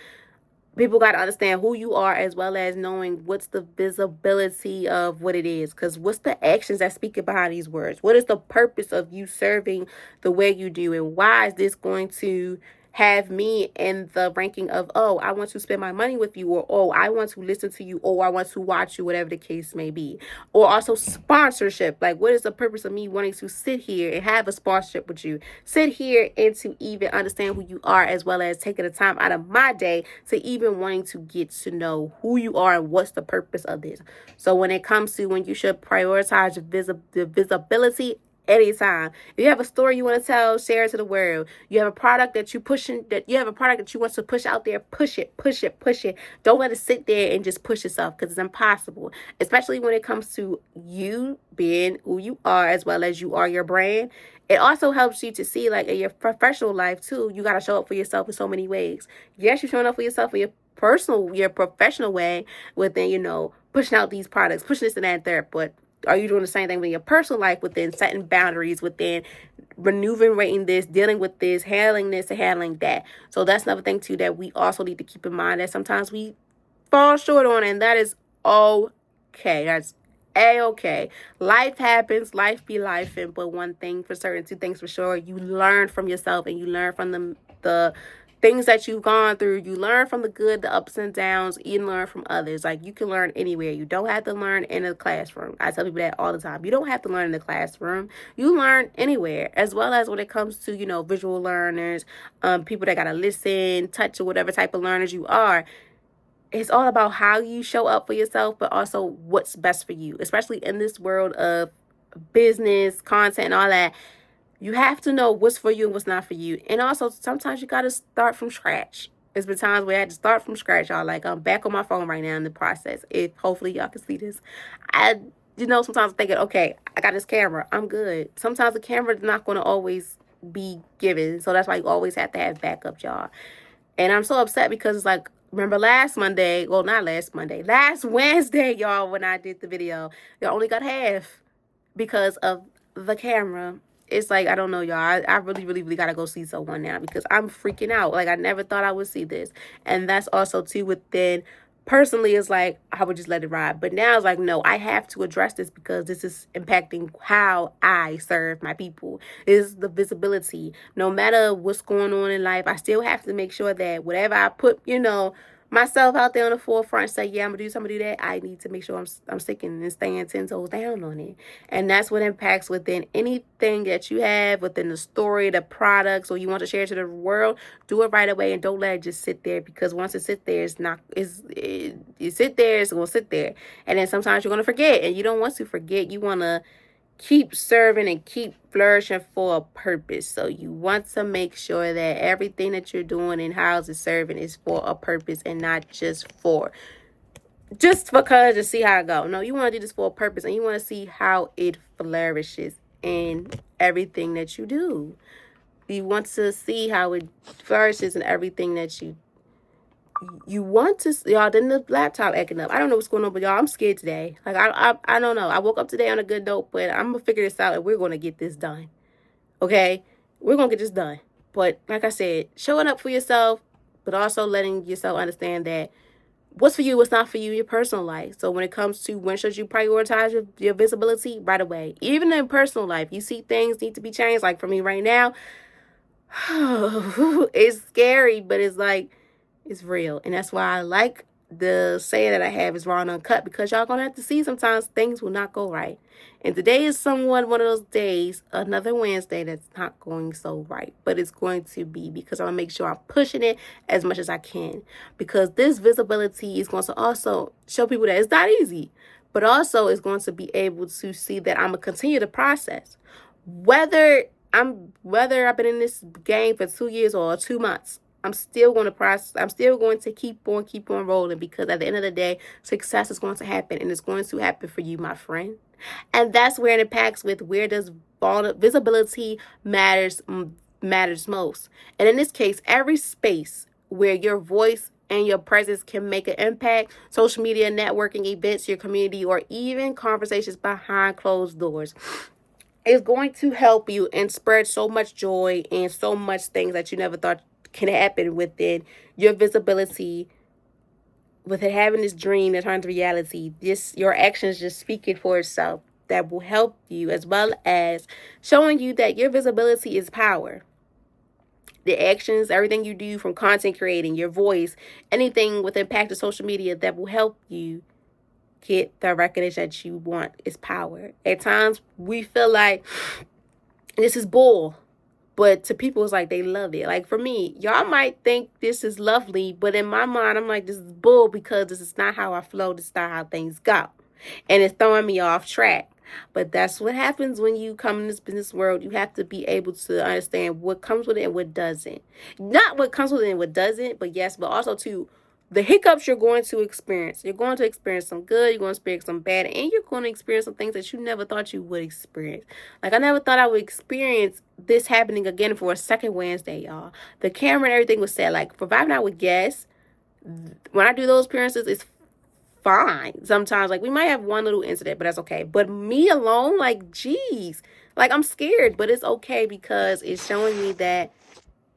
people got to understand who you are, as well as knowing what's the visibility of what it is. Because what's the actions that speak behind these words? What is the purpose of you serving the way you do? And why is this going to have me in the ranking of, oh, I want to spend my money with you, or, oh, I want to listen to you, or I want to watch you, whatever the case may be. Or also sponsorship. Like, what is the purpose of me wanting to sit here and have a sponsorship with you? Sit here and to even understand who you are, as well as taking the time out of my day to even wanting to get to know who you are and what's the purpose of this. So when it comes to when you should prioritize the visibility, anytime. If you have a story you want to tell, share it to the world. You have a product that you want to push out there, push it. Don't let it sit there and just push yourself, because it's impossible. Especially when it comes to you being who you are, as well as you are your brand. It also helps you to see, like, in your professional life too, you got to show up for yourself in so many ways. Yes, you're showing up for yourself in your professional way, within, pushing out these products, pushing this and that and third, but are you doing the same thing with your personal life, within setting boundaries, within maneuvering this, dealing with this, handling this, and handling that? So that's another thing too that we also need to keep in mind, that sometimes we fall short on, and that is okay. That's A-okay. Life happens, life be life, but one thing for certain, two things for sure, you learn from yourself, and you learn from the things that you've gone through. You learn from the good, the ups and downs. You learn from others. Like, you can learn anywhere. You don't have to learn in a classroom. I tell people that all the time. You don't have to learn in the classroom. You learn anywhere, as well as when it comes to, visual learners, people that got to listen, touch, or whatever type of learners you are. It's all about how you show up for yourself, but also what's best for you, especially in this world of business, content, and all that. You have to know what's for you and what's not for you. And also, sometimes you got to start from scratch. There's been times where I had to start from scratch, y'all. Like, I'm back on my phone right now in the process. If hopefully y'all can see this. Sometimes I'm thinking, okay, I got this camera. I'm good. Sometimes the camera is not going to always be given. So that's why you always have to have backup, y'all. And I'm so upset because it's like, remember last Wednesday, y'all, when I did the video, y'all only got half because of the camera. It's like, I don't know, y'all. I really, really, really got to go see someone now, because I'm freaking out. Like, I never thought I would see this. And that's also, too, within, personally, it's like, I would just let it ride. But now it's like, no, I have to address this, because this is impacting how I serve my people. This is the visibility. No matter what's going on in life, I still have to make sure that whatever I put, myself out there on the forefront, say, yeah, I'm gonna do something, do that, I need to make sure I'm sticking and staying 10 toes down on it. And that's what impacts within anything that you have, within the story, the products, or you want to share to the world. Do it right away and don't let it just sit there, because once it sit there, you sit there, it's gonna sit there. And then sometimes you're gonna forget, and you don't want to forget. You wanna keep serving and keep flourishing for a purpose. So you want to make sure that everything that you're doing and how it's serving is for a purpose, and not just because to see how it go. No, you want to do this for a purpose, and you want to see how it flourishes in everything that you do. You want to see how it flourishes in everything that you want to. Y'all, then the laptop acting up. I don't know what's going on, but y'all, I'm scared today. Like, I don't know. I woke up today on a good note, but I'm gonna figure this out, and we're gonna get this done. Okay, we're gonna get this done. But like I said, showing up for yourself, but also letting yourself understand that what's for you, what's not for you in your personal life. So when it comes to when should you prioritize your visibility, right away. Even in personal life, you see things need to be changed. Like for me right now, it's scary, but it's like, it's real. And that's why I like the saying that I have is raw and uncut, because y'all gonna have to see sometimes things will not go right. And today is somewhat one of those days, another Wednesday, that's not going so right. But it's going to be, because I want to make sure I'm pushing it as much as I can. Because this visibility is going to also show people that it's not easy, but also it's going to be able to see that I'm going to continue the process. Whether I've been in this game for 2 years or 2 months, I'm still going to process. I'm still going to keep on rolling, because at the end of the day, success is going to happen, and it's going to happen for you, my friend. And that's where it impacts with where does visibility matters most. And in this case, every space where your voice and your presence can make an impact, social media, networking, events, your community, or even conversations behind closed doors, is going to help you and spread so much joy and so much things that you never thought can happen within your visibility, with it having this dream that turns reality. Your actions just speaking for itself, that will help you, as well as showing you that your visibility is power. The actions, everything you do, from content creating, your voice, anything with impact of social media, that will help you get the recognition that you want, is power. At times we feel like this is bull, but to people, it's like they love it. Like for me, y'all might think this is lovely, but in my mind, I'm like, this is bull, because this is not how I flow. This is not how things go. And it's throwing me off track. But that's what happens when you come in this business world. You have to be able to understand what comes with it and what doesn't. Not what comes with it and what doesn't, but yes, but also too, the hiccups you're going to experience. You're going to experience some good, you're going to experience some bad, and you're going to experience some things that you never thought you would experience. Like, I never thought I would experience this happening again for a second Wednesday, y'all. The camera and everything was set. Like, for Vibe Night with Guests, when I do those appearances, it's fine. Sometimes, like, we might have one little incident, but that's okay. But me alone, like, geez. Like, I'm scared, but it's okay, because it's showing me that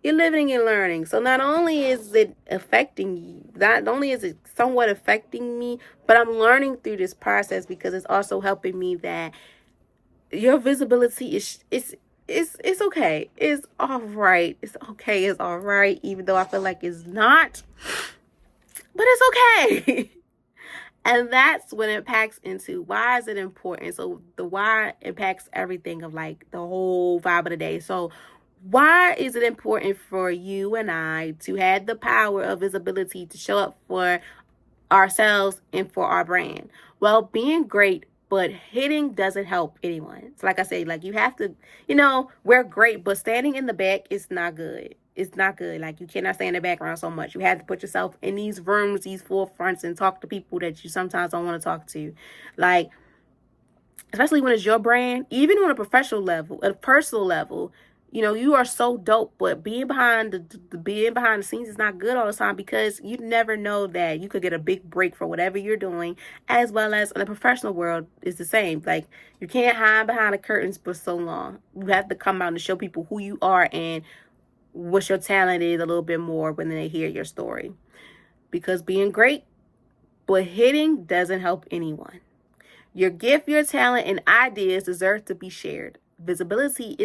you're living and learning. So not only is it affecting you, not only is it somewhat affecting me, but I'm learning through this process, because it's also helping me that your visibility is it's okay. It's all right. It's okay. It's all right. Even though I feel like it's not, but it's okay. And that's what impacts into why is it important. So the why impacts everything of like the whole vibe of the day. So why is it important for you and I to have the power of visibility to show up for ourselves and for our brand? Well, being great but hitting doesn't help anyone. So like I said, like, you have to, we're great, but standing in the back is not good. It's not good. Like, you cannot stay in the background so much. You have to put yourself in these rooms, these forefronts, and talk to people that you sometimes don't want to talk to. Like, especially when it's your brand, even on a professional level, a personal level, you are so dope, but being behind the scenes is not good all the time, because you never know that you could get a big break for whatever you're doing, as well as in the professional world is the same. Like, you can't hide behind the curtains for so long. You have to come out and show people who you are and what your talent is a little bit more when they hear your story. Because being great but hitting doesn't help anyone. Your gift, your talent, and ideas deserve to be shared. Visibility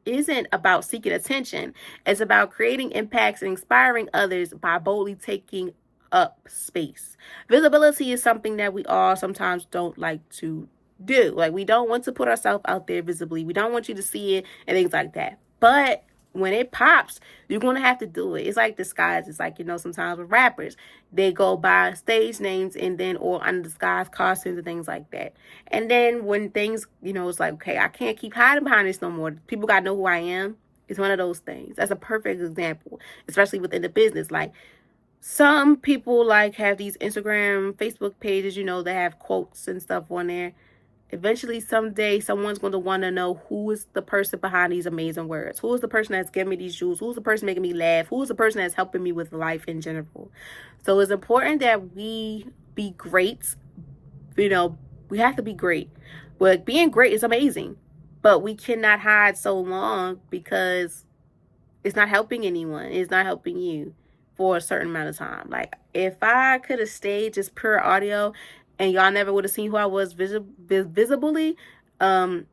isn't about seeking attention. It's about creating impacts and inspiring others by boldly taking up space. Visibility is something that we all sometimes don't like to do. Like, we don't want to put ourselves out there visibly. We don't want you to see it and things like that. But when it pops, you're going to have to do it. It's like disguise. It's like, sometimes with rappers, they go by stage names and then, or undisguised costumes and things like that. And then when things, it's like, okay, I can't keep hiding behind this no more. People got to know who I am. It's one of those things. That's a perfect example, especially within the business. Like, some people like have these Instagram, Facebook pages, that have quotes and stuff on there. Eventually, someday, someone's going to want to know who is the person behind these amazing words. Who is the person that's giving me these jewels? Who's the person making me laugh? Who is the person that's helping me with life in general? So it's important that we be great. We have to be great. But being great is amazing. But we cannot hide so long because it's not helping anyone. It's not helping you for a certain amount of time. Like, if I could have stayed just pure audio and y'all never would have seen who I was visibly, y'all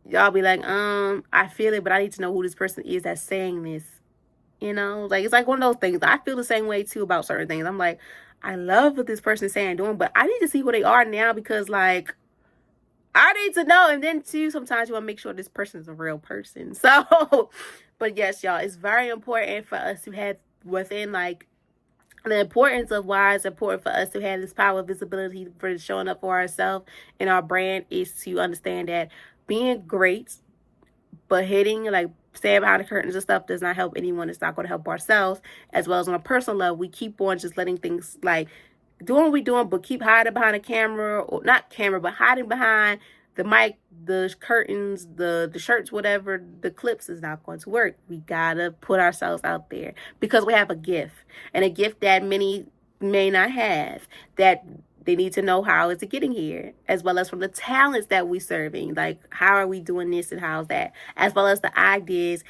be like, I feel it, but I need to know who this person is that's saying this. Like, it's like one of those things. I feel the same way too about certain things. I'm like, I love what this person is saying and doing, but I need to see who they are now because, like, I need to know. And then too, sometimes you want to make sure this person is a real person. So, but yes, y'all, it's very important for us to have within, like, the importance of why it's important for us to have this power of visibility for showing up for ourselves and our brand is to understand that being great, but hitting, like, staying behind the curtains and stuff does not help anyone. It's not going to help ourselves. As well as on a personal level, we keep on just letting things, like, doing what we're doing, but keep hiding behind a camera, or not camera, but hiding behind the mic, the curtains, the shirts, whatever, the clips is not going to work. We gotta put ourselves out there because we have a gift, and a gift that many may not have, that they need to know how is it getting here, as well as from the talents that we serving, like how are we doing this and how's that, as well as the ideas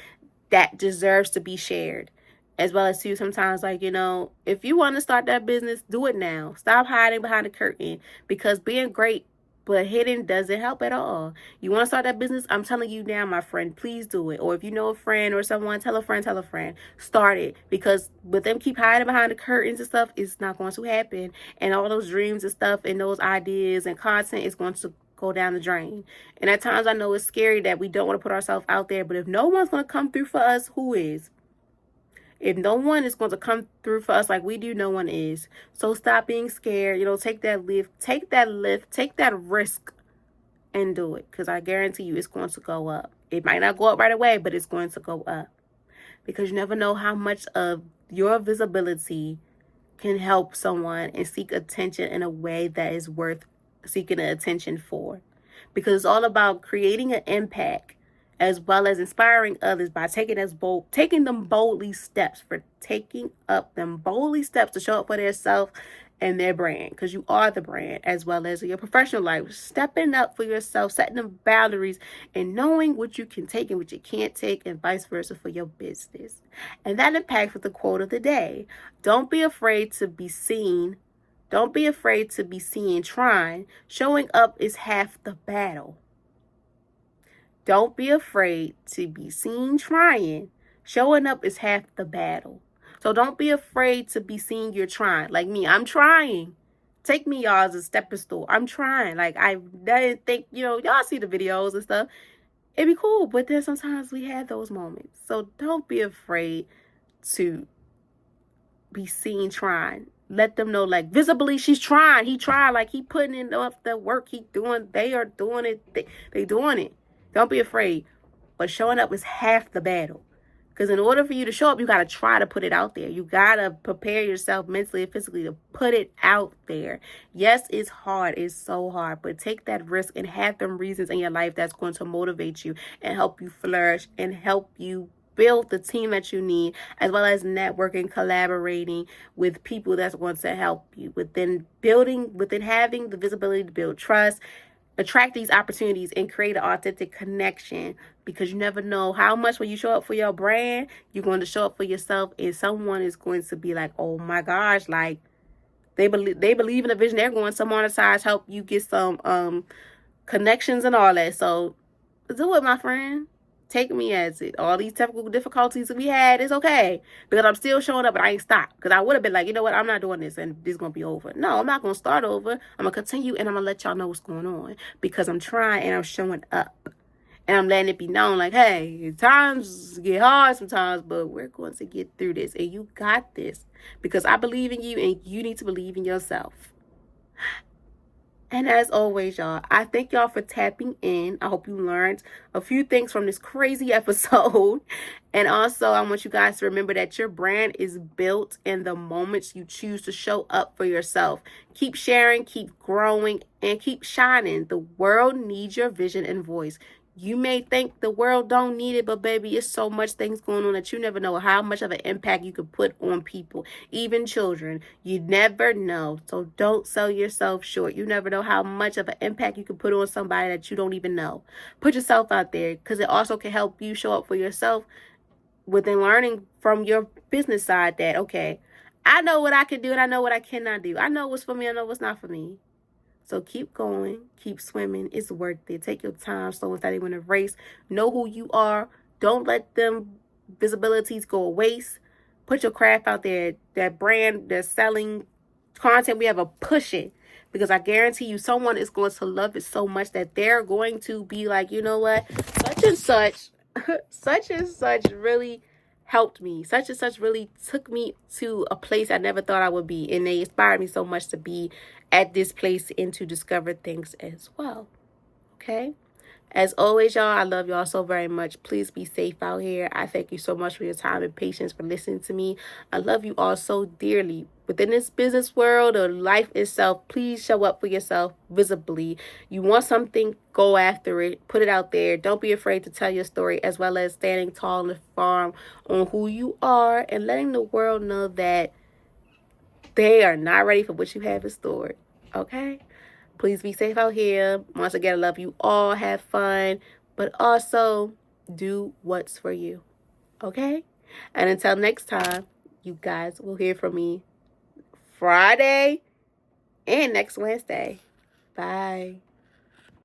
that deserves to be shared. As well as too, sometimes, like, if you want to start that business, do it now. Stop hiding behind the curtain, because being great but hidden doesn't help at all. You want to start that business? I'm telling you now, my friend, please do it. Or if you know a friend or someone, tell a friend, start it. Because with them keep hiding behind the curtains and stuff, it's not going to happen. And all those dreams and stuff and those ideas and content is going to go down the drain. And at times, I know it's scary that we don't want to put ourselves out there. But if no one's going to come through for us, who is? If no one is going to come through for us like we do, no one is. So stop being scared. Take that lift, take that risk and do it. Because I guarantee you it's going to go up. It might not go up right away, but it's going to go up. Because you never know how much of your visibility can help someone and seek attention in a way that is worth seeking attention for. Because it's all about creating an impact, as well as inspiring others by taking them boldly steps to show up for themselves and their brand, because you are the brand, as well as your professional life. Stepping up for yourself, setting them boundaries, and knowing what you can take and what you can't take, and vice versa for your business. And that impacts with the quote of the day. Don't be afraid to be seen. Don't be afraid to be seen trying. Showing up is half the battle. Don't be afraid to be seen trying. Showing up is half the battle. So don't be afraid to be seen you're trying. Like me, I'm trying. Take me, y'all, as a stepping stool. I'm trying. Like, I didn't think, y'all see the videos and stuff. It'd be cool, but then sometimes we have those moments. So don't be afraid to be seen trying. Let them know, like, visibly she's trying. He tried. Like, he putting in the work. They are doing it. They doing it. Don't be afraid. But showing up is half the battle. Because in order for you to show up, you got to try to put it out there. You got to prepare yourself mentally and physically to put it out there. Yes, it's hard. It's so hard. But take that risk and have them reasons in your life that's going to motivate you and help you flourish and help you build the team that you need, as well as networking, collaborating with people that's going to help you within having the visibility to build trust, attract these opportunities, and create an authentic connection. Because you never know how much when you show up for your brand, you're going to show up for yourself, and someone is going to be like, oh my gosh, like they believe in the vision. They're going to monetize, help you get some connections and all that. So do it, my friend. Take me as it. All these technical difficulties we had, it's okay. Because I'm still showing up, but I ain't stopped. Because I would have been like, you know what, I'm not doing this and this is going to be over. No, I'm not going to start over. I'm going to continue and I'm going to let y'all know what's going on. Because I'm trying and I'm showing up. And I'm letting it be known like, hey, times get hard sometimes, but we're going to get through this. And you got this. Because I believe in you and you need to believe in yourself. And as always, y'all, I thank y'all for tapping in. I hope you learned a few things from this crazy episode. And also, I want you guys to remember that your brand is built in the moments you choose to show up for yourself. Keep sharing, keep growing, and keep shining. The world needs your vision and voice. You may think the world don't need it, but baby, it's so much things going on that you never know how much of an impact you could put on people, even children. You never know. So don't sell yourself short. You never know how much of an impact you can put on somebody that you don't even know. Put yourself out there because it also can help you show up for yourself within learning from your business side that, okay, I know what I can do and I know what I cannot do. I know what's for me. I know what's not for me. So keep going, keep swimming. It's worth it. Take your time, slow and steady when a race. Know who you are. Don't let them visibilities go to waste. Put your craft out there. That brand, that selling content, we have a push it. Because I guarantee you someone is going to love it so much that they're going to be like, you know what? Such and such, such and such really helped me. Such and such really took me to a place I never thought I would be. And they inspired me so much to be at this place and to discover things as well. Okay? As always, y'all, I love y'all so very much. Please be safe out here. I thank you so much for your time and patience for listening to me. I love you all so dearly. Within this business world or life itself, please show up for yourself visibly. You want something, go after it. Put it out there. Don't be afraid to tell your story, as well as standing tall and firm on who you are and letting the world know that they are not ready for what you have in store. Okay? Please be safe out here. Once again, I love you all. Have fun. But also, do what's for you. Okay? And until next time, you guys will hear from me Friday and next Wednesday. Bye.